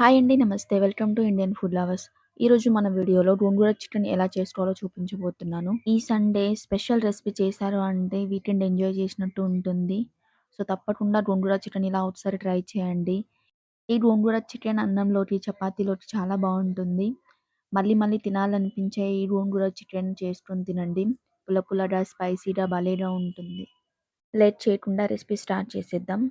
Hi అండి. నమస్తే. Welcome to Indian food lovers. ఈరోజు మన వీడియోలో గోంగూర చికెన్ ఎలా చేసుకోవాలో చూపించబోతున్నాను. ఈ సండే స్పెషల్ రెసిపీ చేశారు అంటే వీకెండ్ ఎంజాయ్ చేసినట్టు ఉంటుంది. సో, తప్పకుండా గోంగూర చికెన్ ఇలా ఒకసారి ట్రై చేయండి. ఈ గోంగూర చికెన్ అన్నంలోకి, చపాతీలోకి చాలా బావుంటుంది. మళ్ళీ మళ్ళీ తినాలనిపించే ఈ గోంగూర చికెన్ చేసుకొని తినండి. పుల్ల పుల్లగా, స్పైసీగా భలేగా ఉంటుంది. లేట్ చేయకుండా రెసిపీ స్టార్ట్ చేసేద్దాం.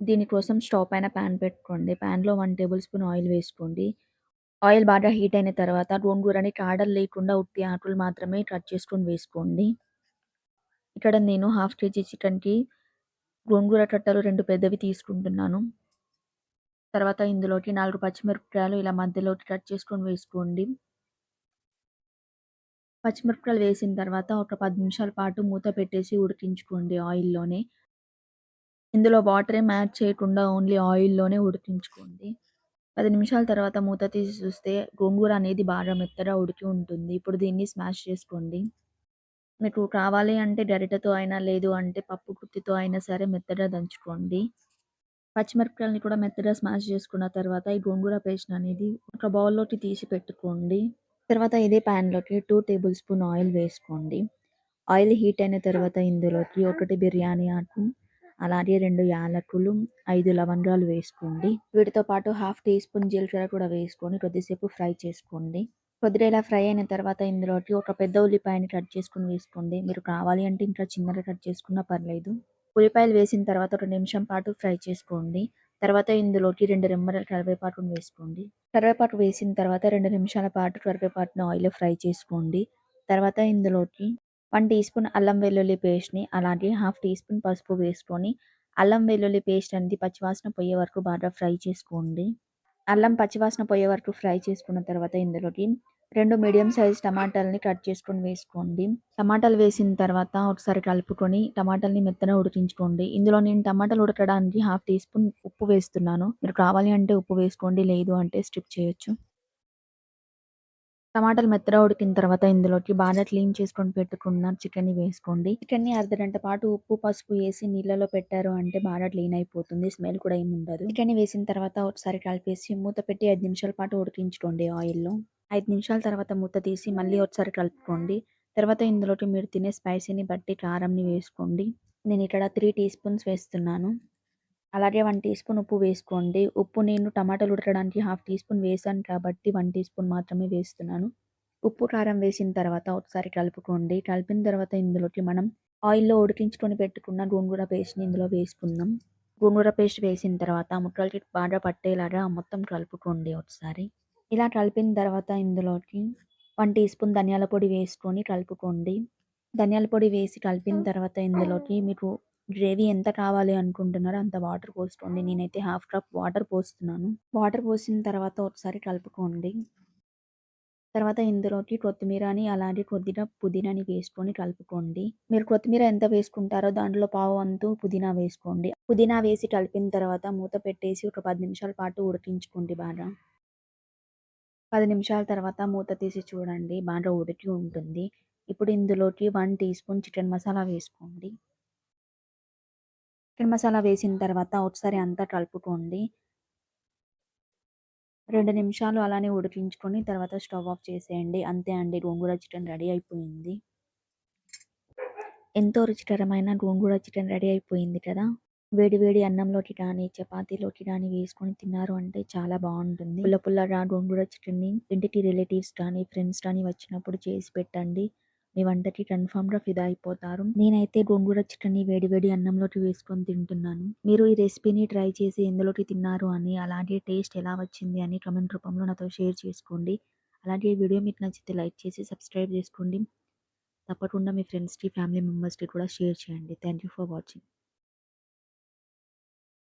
దీనికోసం స్టవ్ పైన పాన్ పెట్టుకోండి. పాన్‌లో 1 టేబుల్ స్పూన్ ఆయిల్ వేసుకోండి. ఆయిల్ బాగా హీట్ అయిన తర్వాత గోంగూరని కాడలు లేకుండా ఉట్టి ఆకులు మాత్రమే కట్ చేసుకొని వేసుకోండి. ఇక్కడ నేను హాఫ్ కేజీ చికెన్‌కి గోంగూర కట్టలు 2 పెద్దవి తీసుకుంటున్నాను. తర్వాత ఇందులోకి 4 పచ్చిమిరపకాయలు ఇలా మధ్యలోకి కట్ చేసుకొని వేసుకోండి. పచ్చిమిరపకాయలు వేసిన తర్వాత ఒక 10 నిమిషాల పాటు మూత పెట్టేసి ఉడికించుకోండి ఆయిల్‌లోనే. ఇందులో వాటర్ ఏం యాడ్ చేయకుండా ఓన్లీ ఆయిల్‌లోనే ఉడికించుకోండి. 10 నిమిషాల తర్వాత మూత తీసి చూస్తే గోంగూర అనేది బాగా మెత్తగా ఉడికి ఉంటుంది. ఇప్పుడు దీన్ని స్మాష్ చేసుకోండి. మీకు కావాలి అంటే గరిటెతో అయినా, లేదు అంటే పప్పు గుత్తితో అయినా సరే మెత్తగా దంచుకోండి. పచ్చిమిరపకాయలని కూడా మెత్తగా స్మాష్ చేసుకున్న తర్వాత ఈ గోంగూర పేస్ట్ అనేది ఒక బౌల్‌లోకి తీసి పెట్టుకోండి. తర్వాత ఇదే ప్యాన్‌లోకి 2 టేబుల్ స్పూన్ ఆయిల్ వేసుకోండి. ఆయిల్ హీట్ అయిన తర్వాత ఇందులోకి 1 బిర్యానీ ఆకు, అలాగే 2 యాలకులు, 5 లవంగాలు వేసుకోండి. వీటితో పాటు హాఫ్ టీ స్పూన్ జీలకర్ర కూడా వేసుకొని కొద్దిసేపు ఫ్రై చేసుకోండి. కొద్దిగా ఇలా ఫ్రై అయిన తర్వాత ఇందులోకి ఒక పెద్ద ఉల్లిపాయని కట్ చేసుకొని వేసుకోండి. మీరు కావాలి అంటే ఇంకా చిన్నగా కట్ చేసుకున్నా పర్లేదు. ఉల్లిపాయలు వేసిన తర్వాత ఒక నిమిషం పాటు ఫ్రై చేసుకోండి. తర్వాత ఇందులోకి 2 రెమ్మల కరివేపాకును వేసుకోండి. కరివేపాకు వేసిన తర్వాత 2 నిమిషాల పాటు కరివేపాకుని ఆయిల్‌లో ఫ్రై చేసుకోండి. తర్వాత ఇందులోకి 1 టీ స్పూన్ అల్లం వెల్లుల్లి పేస్ట్‌ని, అలాగే హాఫ్ టీ స్పూన్ పసుపు వేసుకొని అల్లం వెల్లుల్లి పేస్ట్ అనేది పచ్చివాసన పోయే వరకు బాగా ఫ్రై చేసుకోండి. అల్లం పచ్చివాసన పోయే వరకు ఫ్రై చేసుకున్న తర్వాత ఇందులోకి 2 మీడియం సైజ్ టమాటాలని కట్ చేసుకొని వేసుకోండి. టమాటాలు వేసిన తర్వాత ఒకసారి కలుపుకొని టమాటాలని మెత్తగా ఉడికించుకోండి. ఇందులో నేను టమాటాలు ఉడకడానికి హాఫ్ టీ స్పూన్ ఉప్పు వేస్తున్నాను. మీరు కావాలి అంటే ఉప్పు వేసుకోండి. లేదు అంటే స్కిప్ చేయొచ్చు. టమాటాలు మెత్తగా ఉడికిన తర్వాత ఇందులోకి బాగా క్లీన్ చేసుకొని పెట్టుకున్న చికెన్‌ని వేసుకోండి. చికెన్‌ని అర్ధగంట పాటు ఉప్పు, పసుపు ఏసి నీళ్ళలో పెట్టారు అంటే బాగా క్లీన్ అయిపోతుంది. స్మెల్ కూడా ఏమి ఉండదు. చికెన్‌ని వేసిన తర్వాత ఒకసారి కలిపేసి మూత పెట్టి 5 నిమిషాల పాటు ఉడికించుకోండి ఆయిల్‌లో. 5 నిమిషాల తర్వాత మూత తీసి మళ్ళీ ఒకసారి కలుపుకోండి. తర్వాత ఇందులోకి మీరు తినే స్పైసీని బట్టి కారంని వేసుకోండి. నేను ఇక్కడ 3 టీ స్పూన్స్ వేస్తున్నాను. అలాగే 1 టీ స్పూన్ ఉప్పు వేసుకోండి. ఉప్పు నేను టమాటాలు ఉడకడానికి హాఫ్ టీ స్పూన్ వేశాను కాబట్టి 1 టీ స్పూన్ మాత్రమే వేస్తున్నాను. ఉప్పు, కారం వేసిన తర్వాత ఒకసారి కలుపుకోండి. కలిపిన తర్వాత ఇందులోకి మనం ఆయిల్‌లో ఉడికించుకొని పెట్టుకున్న గోంగూర పేస్ట్‌ని ఇందులో వేసుకుందాం. గోంగూర పేస్ట్ వేసిన తర్వాత ముక్కలకి బాగా పట్టేలాగా మొత్తం కలుపుకోండి ఒకసారి. ఇలా కలిపిన తర్వాత ఇందులోకి 1 టీ స్పూన్ ధనియాల పొడి వేసుకొని కలుపుకోండి. ధనియాల పొడి వేసి కలిపిన తర్వాత ఇందులోకి మీకు గ్రేవీ ఎంత కావాలి అనుకుంటున్నారో అంత వాటర్ పోసుకోండి. నేనైతే హాఫ్ కప్ వాటర్ పోస్తున్నాను. వాటర్ పోసిన తర్వాత ఒకసారి కలుపుకోండి. తర్వాత ఇందులోకి కొత్తిమీరని అలాగే కొద్దిగా పుదీనాని వేసుకొని కలుపుకోండి. మీరు కొత్తిమీర ఎంత వేసుకుంటారో దాంట్లో పావు వంతు పుదీనా వేసుకోండి. పుదీనా వేసి కలిపిన తర్వాత మూత పెట్టేసి ఒక 10 నిమిషాల పాటు ఉడికించుకోండి బాగా. 10 నిమిషాల తర్వాత మూత తీసి చూడండి బాగా ఉడికి ఉంటుంది. ఇప్పుడు ఇందులోకి 1 టీ స్పూన్ చికెన్ మసాలా వేసుకోండి. చికెన్ మసాలా వేసిన తర్వాత ఒకసారి అంతా కలుపుకోండి. 2 నిమిషాలు అలానే ఉడికించుకొని తర్వాత స్టవ్ ఆఫ్ చేసేయండి. అంతే అండి, గోంగూర చికెన్ రెడీ అయిపోయింది. ఎంతో రుచికరమైన గోంగూర చికెన్ రెడీ అయిపోయింది కదా! వేడి వేడి అన్నంలోకి కానీ, చపాతీలోకి కానీ వేసుకొని తిన్నారు అంటే చాలా బావుంటుంది. పుల్ల పుల్లగా గోంగూర చికెన్‌ని ఇంటికి రిలేటివ్స్ కానీ, ఫ్రెండ్స్ కానీ వచ్చినప్పుడు చేసి పెట్టండి. మీ వంటకి కన్ఫర్మ్‌గా ఫిదా అయిపోతారు. నేనైతే గోంగూర చికెన్‌ని వేడి వేడి అన్నంలోకి వేసుకొని తింటున్నాను. మీరు ఈ రెసిపీని ట్రై చేసి ఎందులోకి తిన్నారు అని, అలాగే టేస్ట్ ఎలా వచ్చింది అని కామెంట్ రూపంలో నాతో షేర్ చేసుకోండి. అలాగే ఈ వీడియో మీకు నచ్చితే లైక్ చేసి సబ్స్క్రైబ్ చేసుకోండి. తప్పకుండా మీ ఫ్రెండ్స్‌కి, ఫ్యామిలీ మెంబర్స్‌కి కూడా షేర్ చేయండి. Thank you for watching.